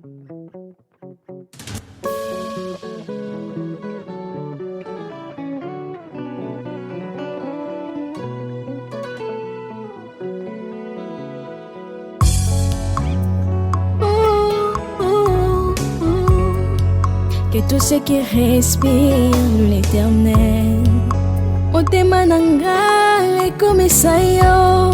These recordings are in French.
Que tout ce qui respire l'éternel motema nanga ekomisa yo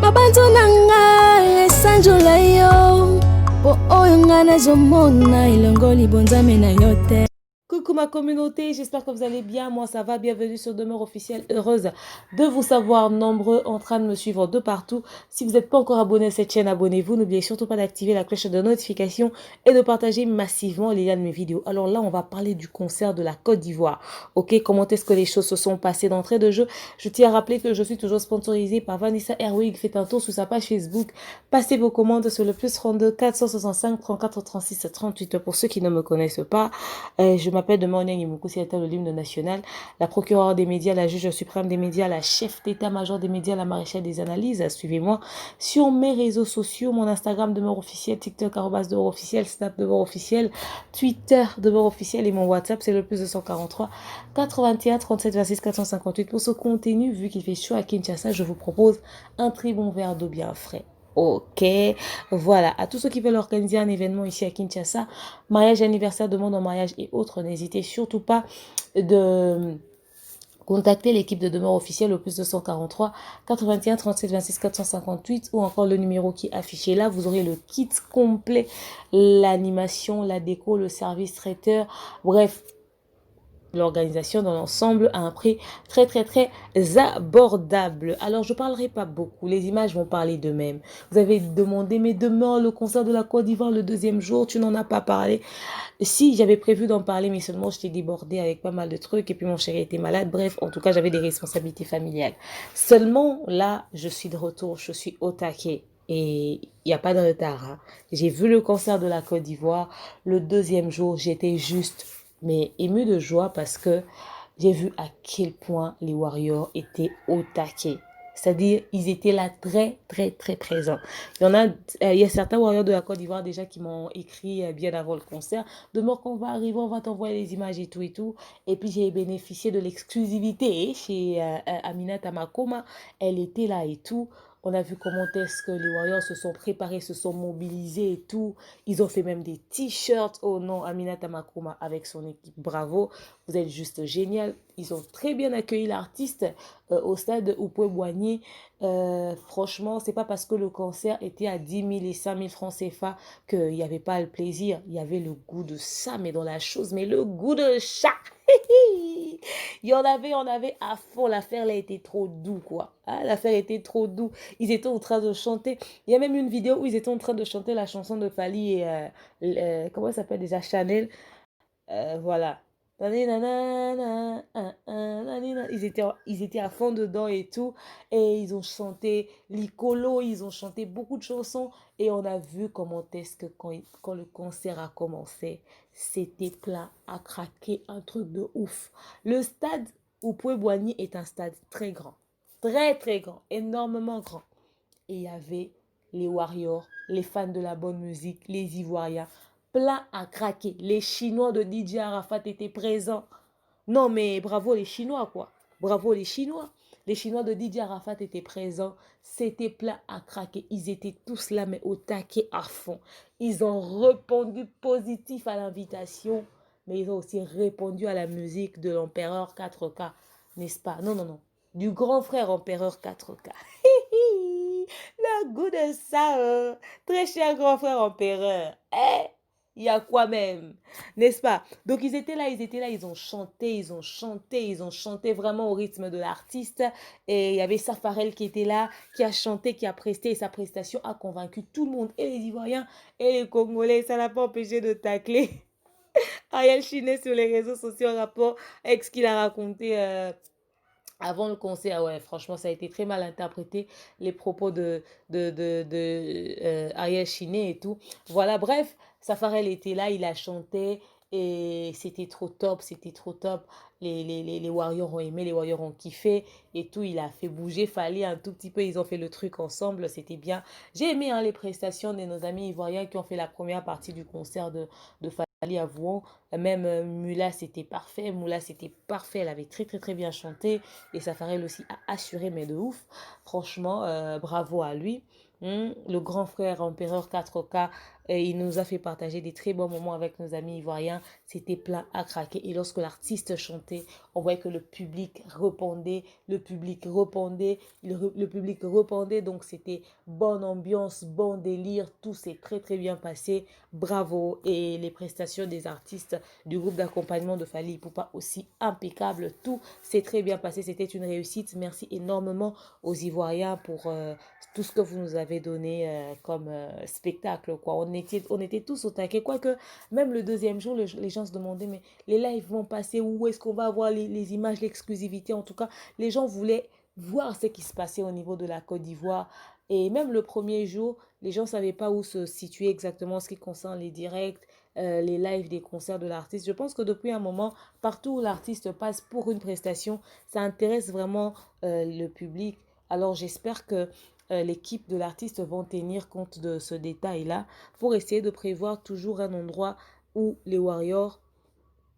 mabanzo nanga esanjola yo po oyo nga nazomona elongo libonzame na yo te. Coucou ma communauté, j'espère que vous allez bien, moi ça va, bienvenue sur Demeure Officielle, heureuse de vous savoir nombreux en train de me suivre de partout. Si vous n'êtes pas encore abonné à cette chaîne, abonnez-vous, n'oubliez surtout pas d'activer la cloche de notification et de partager massivement les liens de mes vidéos. Alors là, on va parler du concert de la Côte d'Ivoire, ok, comment est-ce que les choses se sont passées d'entrée de jeu. Je tiens à rappeler que je suis toujours sponsorisée par Vanessa Airwig, faites un tour sur sa page Facebook, passez vos commandes sur le +32 465 34 36 38 pour ceux qui ne me connaissent pas. Je m'appelle Demain Onyangimuku, c'est le l'hymne national, la procureure des médias, la juge suprême des médias, la chef d'état-major des médias, la maréchale des analyses. Suivez-moi sur mes réseaux sociaux, mon Instagram Demeure Officiel, TikTok @Demeure Officiel, Snap Demeure Officiel, Twitter Demeure Officiel et mon WhatsApp c'est le +243 81 37 26 458. Pour ce contenu, vu qu'il fait chaud à Kinshasa, je vous propose un très bon verre d'eau bien frais. Ok, voilà, à tous ceux qui veulent organiser un événement ici à Kinshasa, mariage, anniversaire, demande en mariage et autres, n'hésitez surtout pas de contacter l'équipe de Demeure Officielle au +243 81 37 26 458 ou encore le numéro qui est affiché là. Vous aurez le kit complet, l'animation, la déco, le service traiteur, bref, l'organisation dans l'ensemble à un prix très abordable. Alors je parlerai pas beaucoup, les images vont parler d'eux-mêmes. Vous avez demandé, mais demain le concert de la Côte d'Ivoire le deuxième jour, tu n'en as pas parlé. Si, j'avais prévu d'en parler, mais seulement j'étais débordée avec pas mal de trucs et puis mon chéri était malade. Bref, en tout cas j'avais des responsabilités familiales. Seulement là, je suis de retour, je suis au taquet. Et il n'y a pas de retard, hein. J'ai vu le concert de la Côte d'Ivoire. Le deuxième jour, j'étais juste mais ému de joie parce que j'ai vu à quel point les Warriors étaient au taquet. C'est-à-dire, ils étaient là très présents. Il y a certains Warriors de la Côte d'Ivoire déjà qui m'ont écrit bien avant le concert. Demain qu'on va arriver, on va t'envoyer les images et tout et tout. Et puis, j'ai bénéficié de l'exclusivité chez Aminata Makoma. Elle était là et tout. On a vu comment est-ce que les Warriors se sont préparés, se sont mobilisés et tout. Ils ont fait même des t-shirts au nom Aminata Makoma avec son équipe. Bravo, vous êtes juste génial. Ils ont très bien accueilli l'artiste au stade Houphouët-Boigny. Franchement, c'est pas parce que le concert était à 10 000 et 5 000 francs CFA qu'il n'y avait pas le plaisir. Il y avait le goût de ça, mais dans la chose, mais le goût de chat. Il y en avait à fond. L'affaire, là, était trop doux, quoi. Ah, l'affaire était trop doux. Ils étaient en train de chanter. Il y a même une vidéo où ils étaient en train de chanter la chanson de Fally et comment ça s'appelle déjà, Chanel. Voilà. Ils étaient à fond dedans et tout. Et ils ont chanté Licolo, ils ont chanté beaucoup de chansons. Et on a vu comment est-ce que quand le concert a commencé, c'était plein à craquer, un truc de ouf. Le stade Houphouët-Boigny est un stade très grand. Très grand, énormément grand. Et il y avait les Warriors, les fans de la bonne musique, les Ivoiriens, plein à craquer. Les Chinois de DJ Arafat étaient présents. Non mais bravo les Chinois quoi. Bravo les Chinois. Les Chinois de DJ Arafat étaient présents. C'était plein à craquer. Ils étaient tous là mais au taquet à fond. Ils ont répondu positif à l'invitation. Mais ils ont aussi répondu à la musique de l'empereur 4K. N'est-ce pas? Non. Du grand frère empereur 4K. Le goût de ça, très cher grand frère empereur. Il y a quoi même, n'est-ce pas? Donc ils étaient là, ils ont chanté vraiment au rythme de l'artiste. Et il y avait Safarel qui était là, qui a chanté, qui a presté, et sa prestation a convaincu tout le monde, et les Ivoiriens, et les Congolais. Ça n'a pas empêché de tacler Ariel Chinet sur les réseaux sociaux en rapport avec ce qu'il a raconté avant le concert. Ouais, franchement, ça a été très mal interprété, les propos de Ariel Chinet et tout. Voilà, bref, Safarel était là, il a chanté Et c'était trop top, c'était trop top. Les Warriors ont aimé, les Warriors ont kiffé et tout. Il a fait bouger Fally un tout petit peu. Ils ont fait le truc ensemble, c'était bien. J'ai aimé hein, les prestations de nos amis ivoiriens qui ont fait la première partie du concert de Fally, avouons. Même Mula, c'était parfait. Mula, c'était parfait. Elle avait très, très, très bien chanté. Et Safarel aussi a assuré, mais de ouf. Franchement, bravo à lui. Le grand frère Empereur 4K, il nous a fait partager des très bons moments avec nos amis ivoiriens. C'était plein à craquer. Et lorsque l'artiste chantait, on voyait que le public répondait, le public répondait. Donc c'était bonne ambiance, bon délire, tout s'est très très bien passé. Bravo. Et les prestations des artistes du groupe d'accompagnement de Fally Ipupa aussi impeccable. Tout s'est très bien passé. C'était une réussite. Merci énormément aux Ivoiriens pour tout ce que vous nous avez donné comme spectacle, quoi. On était tous au taquet. Quoique, même le deuxième jour, les gens se demandaient, mais les lives vont passer, où est-ce qu'on va avoir les images, l'exclusivité. En tout cas, les gens voulaient voir ce qui se passait au niveau de la Côte d'Ivoire. Et même le premier jour, les gens ne savaient pas où se situer exactement en ce qui concerne les directs, les lives des concerts de l'artiste. Je pense que depuis un moment, partout où l'artiste passe pour une prestation, ça intéresse vraiment le public. Alors j'espère que l'équipe de l'artiste vont tenir compte de ce détail-là pour essayer de prévoir toujours un endroit où les Warriors,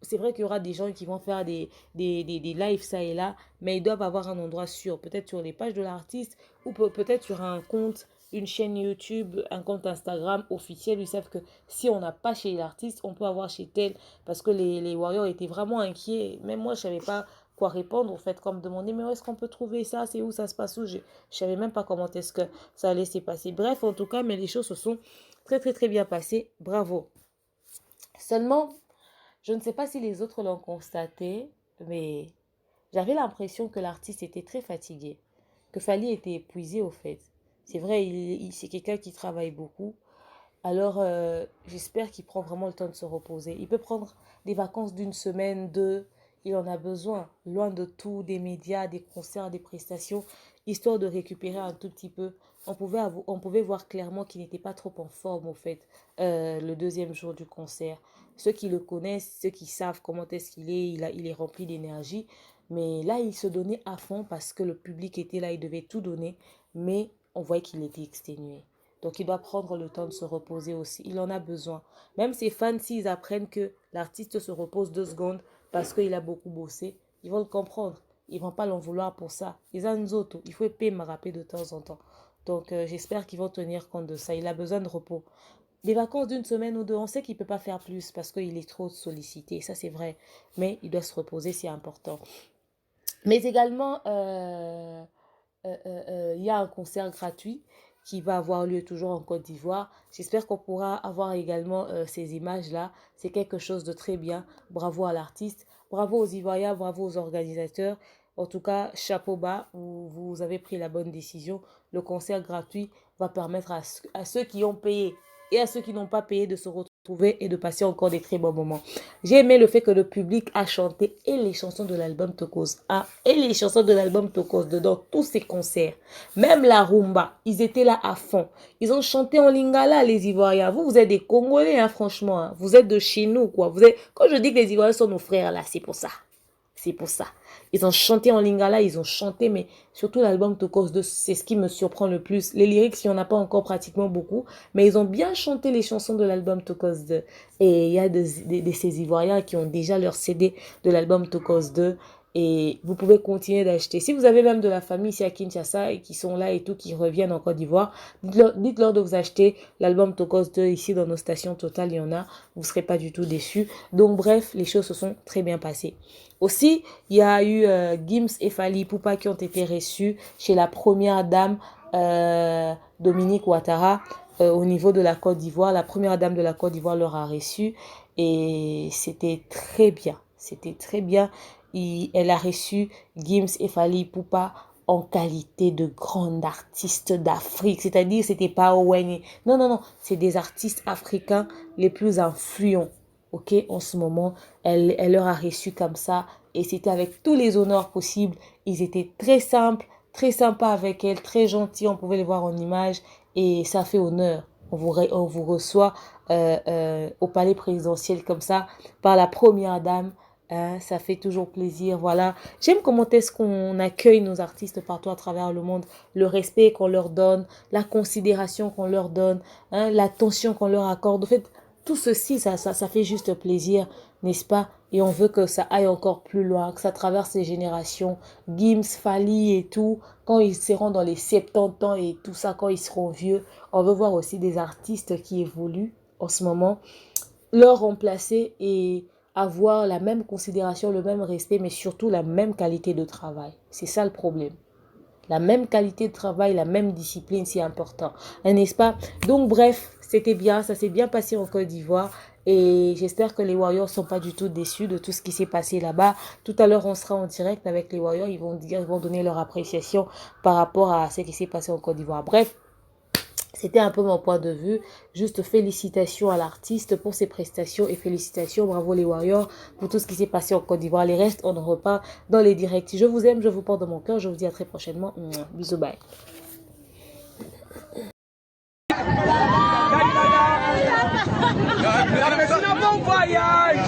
c'est vrai qu'il y aura des gens qui vont faire des lives ça et là, mais ils doivent avoir un endroit sûr, peut-être sur les pages de l'artiste ou peut-être sur un compte, une chaîne YouTube, un compte Instagram officiel. Ils savent que si on n'a pas chez l'artiste, on peut avoir chez tel, parce que les Warriors étaient vraiment inquiets. Même moi, je ne savais pas quoi répondre, en fait, comme demander, mais où est-ce qu'on peut trouver ça, c'est où ça se passe, où je ne savais même pas comment est-ce que ça allait se passer. Bref, en tout cas, mais les choses se sont très, très, très bien passées. Bravo. Seulement, je ne sais pas si les autres l'ont constaté, mais j'avais l'impression que l'artiste était très fatigué, que Fally était épuisé au fait. C'est vrai, c'est quelqu'un qui travaille beaucoup. Alors, j'espère qu'il prend vraiment le temps de se reposer. Il peut prendre des vacances d'une semaine, deux. Il en a besoin, loin de tout, des médias, des concerts, des prestations, histoire de récupérer un tout petit peu. On pouvait voir clairement qu'il n'était pas trop en forme, au fait, le deuxième jour du concert. Ceux qui le connaissent, ceux qui savent comment est-ce qu'il est, il est rempli d'énergie. Mais là, il se donnait à fond parce que le public était là, il devait tout donner. Mais on voyait qu'il était exténué. Donc, il doit prendre le temps de se reposer aussi. Il en a besoin. Même ses fans, s'ils apprennent que l'artiste se repose 2 secondes parce qu'il a beaucoup bossé, ils vont le comprendre. Ils ne vont pas l'en vouloir pour ça. Ils ont nous autres. Il faut épée me rappeler de temps en temps. Donc, j'espère qu'ils vont tenir compte de ça. Il a besoin de repos. Des vacances d'une semaine ou deux, on sait qu'il ne peut pas faire plus parce qu'il est trop sollicité. Ça, c'est vrai. Mais il doit se reposer, c'est important. Mais également, il y a un concert gratuit qui va avoir lieu toujours en Côte d'Ivoire. J'espère qu'on pourra avoir également ces images-là. C'est quelque chose de très bien. Bravo à l'artiste, bravo aux Ivoiriens, bravo aux organisateurs. En tout cas, chapeau bas, vous avez pris la bonne décision. Le concert gratuit va permettre à ceux qui ont payé et à ceux qui n'ont pas payé de se retrouver et de passer encore des très bons moments. J'ai aimé le fait que le public a chanté et les chansons de l'album Tokos 1 et les chansons de l'album Tokos 2 dans tous ces concerts. Même la rumba, ils étaient là à fond. Ils ont chanté en lingala, les Ivoiriens. Vous êtes des Congolais, hein, franchement. Hein. Vous êtes de chez nous, quoi. Quand je dis que les Ivoiriens sont nos frères, là, c'est pour ça. C'est pour ça. Ils ont chanté en lingala, ils ont chanté, mais surtout l'album Tokos 2, c'est ce qui me surprend le plus. Les lyrics, il n'y en a pas encore pratiquement beaucoup, mais ils ont bien chanté les chansons de l'album Tokos 2. Et il y a de ces Ivoiriens qui ont déjà leur CD de l'album Tokos 2. Et vous pouvez continuer d'acheter. Si vous avez même de la famille ici à Kinshasa et qui sont là et tout, qui reviennent en Côte d'Ivoire, dites-leur de vous acheter l'album Tokos 2 ici dans nos stations Total, il y en a. Vous ne serez pas du tout déçus. Donc bref, les choses se sont très bien passées. Aussi, il y a eu Gims et Fally Ipupa qui ont été reçus chez la première dame Dominique Ouattara au niveau de la Côte d'Ivoire. La première dame de la Côte d'Ivoire leur a reçu et c'était très bien. C'était très bien. Elle a reçu Gims et Fally Ipupa en qualité de grande artiste d'Afrique. C'est-à-dire, c'était pas Owen. Non, non, non. C'est des artistes africains les plus influents. Ok, en ce moment, elle leur a reçu comme ça et c'était avec tous les honneurs possibles. Ils étaient très simples, très sympas avec elle, très gentils. On pouvait les voir en image et ça fait honneur. On vous reçoit au palais présidentiel comme ça, par la première dame. Hein, ça fait toujours plaisir, voilà. J'aime comment est-ce qu'on accueille nos artistes partout à travers le monde, le respect qu'on leur donne, la considération qu'on leur donne, hein, l'attention qu'on leur accorde. En fait, tout ceci, ça fait juste plaisir, n'est-ce pas? Et on veut que ça aille encore plus loin, que ça traverse les générations. Gims, Fally et tout, quand ils seront dans les 70 ans et tout ça, quand ils seront vieux, on veut voir aussi des artistes qui évoluent en ce moment, leur remplacer et avoir la même considération, le même respect, mais surtout la même qualité de travail. C'est ça le problème. La même qualité de travail, la même discipline, c'est important. N'est-ce pas? Donc bref, c'était bien, ça s'est bien passé en Côte d'Ivoire. Et j'espère que les Warriors ne sont pas du tout déçus de tout ce qui s'est passé là-bas. Tout à l'heure, on sera en direct avec les Warriors. Ils vont donner leur appréciation par rapport à ce qui s'est passé en Côte d'Ivoire. Bref, c'était un peu mon point de vue. Juste félicitations à l'artiste pour ses prestations et félicitations, bravo les Warriors pour tout ce qui s'est passé en Côte d'Ivoire. Les restes, on en reparle dans les directs. Je vous aime, je vous porte dans mon cœur. Je vous dis à très prochainement. Bisous, bye. Bon voyage,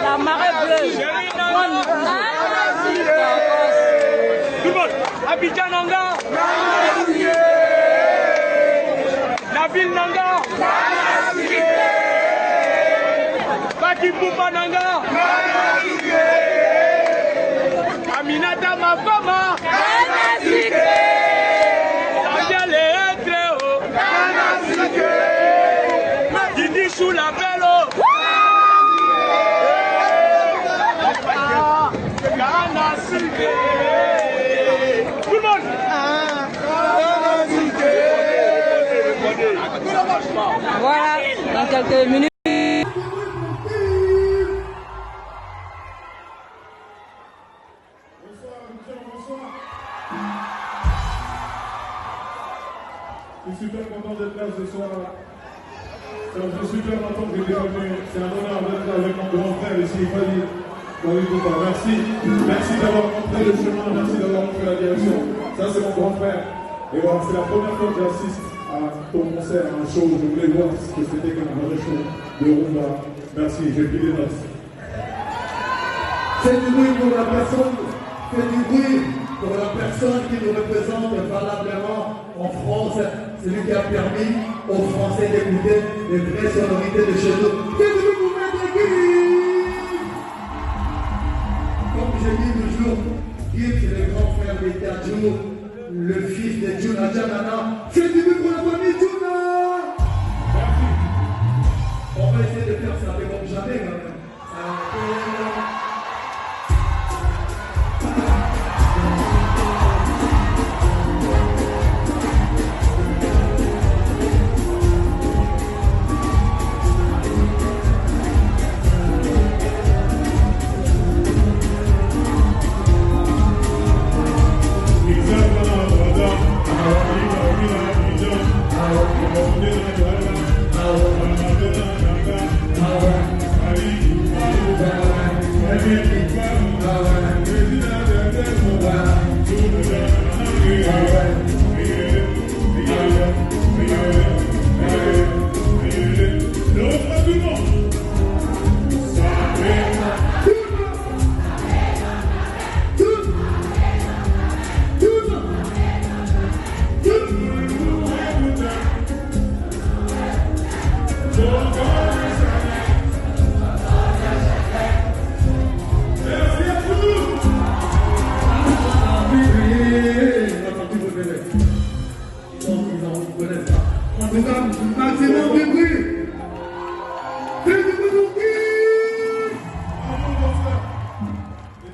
La marée bleue. Tout le monde, Abidjan Nanga, Nabil Nanga, Baki Poupa Nanga, Aminata Mafama, Didi sous la vélo. Tout le monde. Voilà, dans quelques minutes. Je suis super content d'être là ce soir. Ça me fait super longtemps que j'étais venu. C'est un honneur d'être là avec mon grand frère ici, Fally. Merci. Merci d'avoir montré le chemin, merci d'avoir montré la direction. Ça, c'est mon grand frère. Et voilà, c'est la première fois que j'assiste à ton concert, à un show. Je voulais voir ce que c'était comme un vrai show de rumba. Merci, j'ai pris des notes. Faites du bruit pour la personne, faites du bruit pour la personne qui nous représente valablement en France. C'est lui qui a permis aux Français d'écouter les vraies sonorités de chez nous. Faites du bruit pour Maître Gims. Comme je dis toujours, Gims c'est le grand frère de Tadjou, le fils de Juna Janana. Faites du bruit pour la famille Juna. Merci. On va essayer de faire ça, mais comme jamais quand même.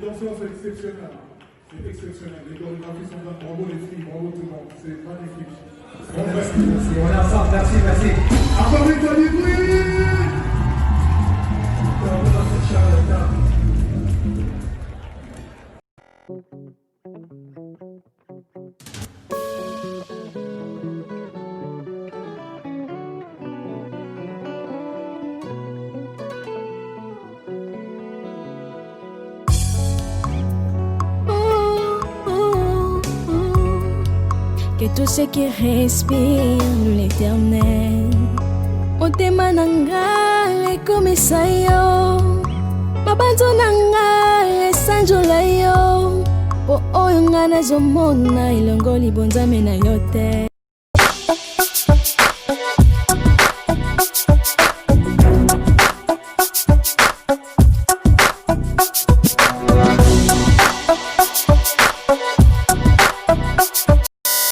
danseurs, c'est exceptionnel. C'est exceptionnel. Les chorégraphies sont là. Bravo les filles, bravo tout le monde. C'est magnifique. Merci. On est ensemble. Merci, merci. Encore une fois du bruit. Que tous ceux qui respirent l'Éternel motema nanga ekomisa yo mabanzo nanga esanjola yo po oyo nga nazomona elongo libonzame na yo te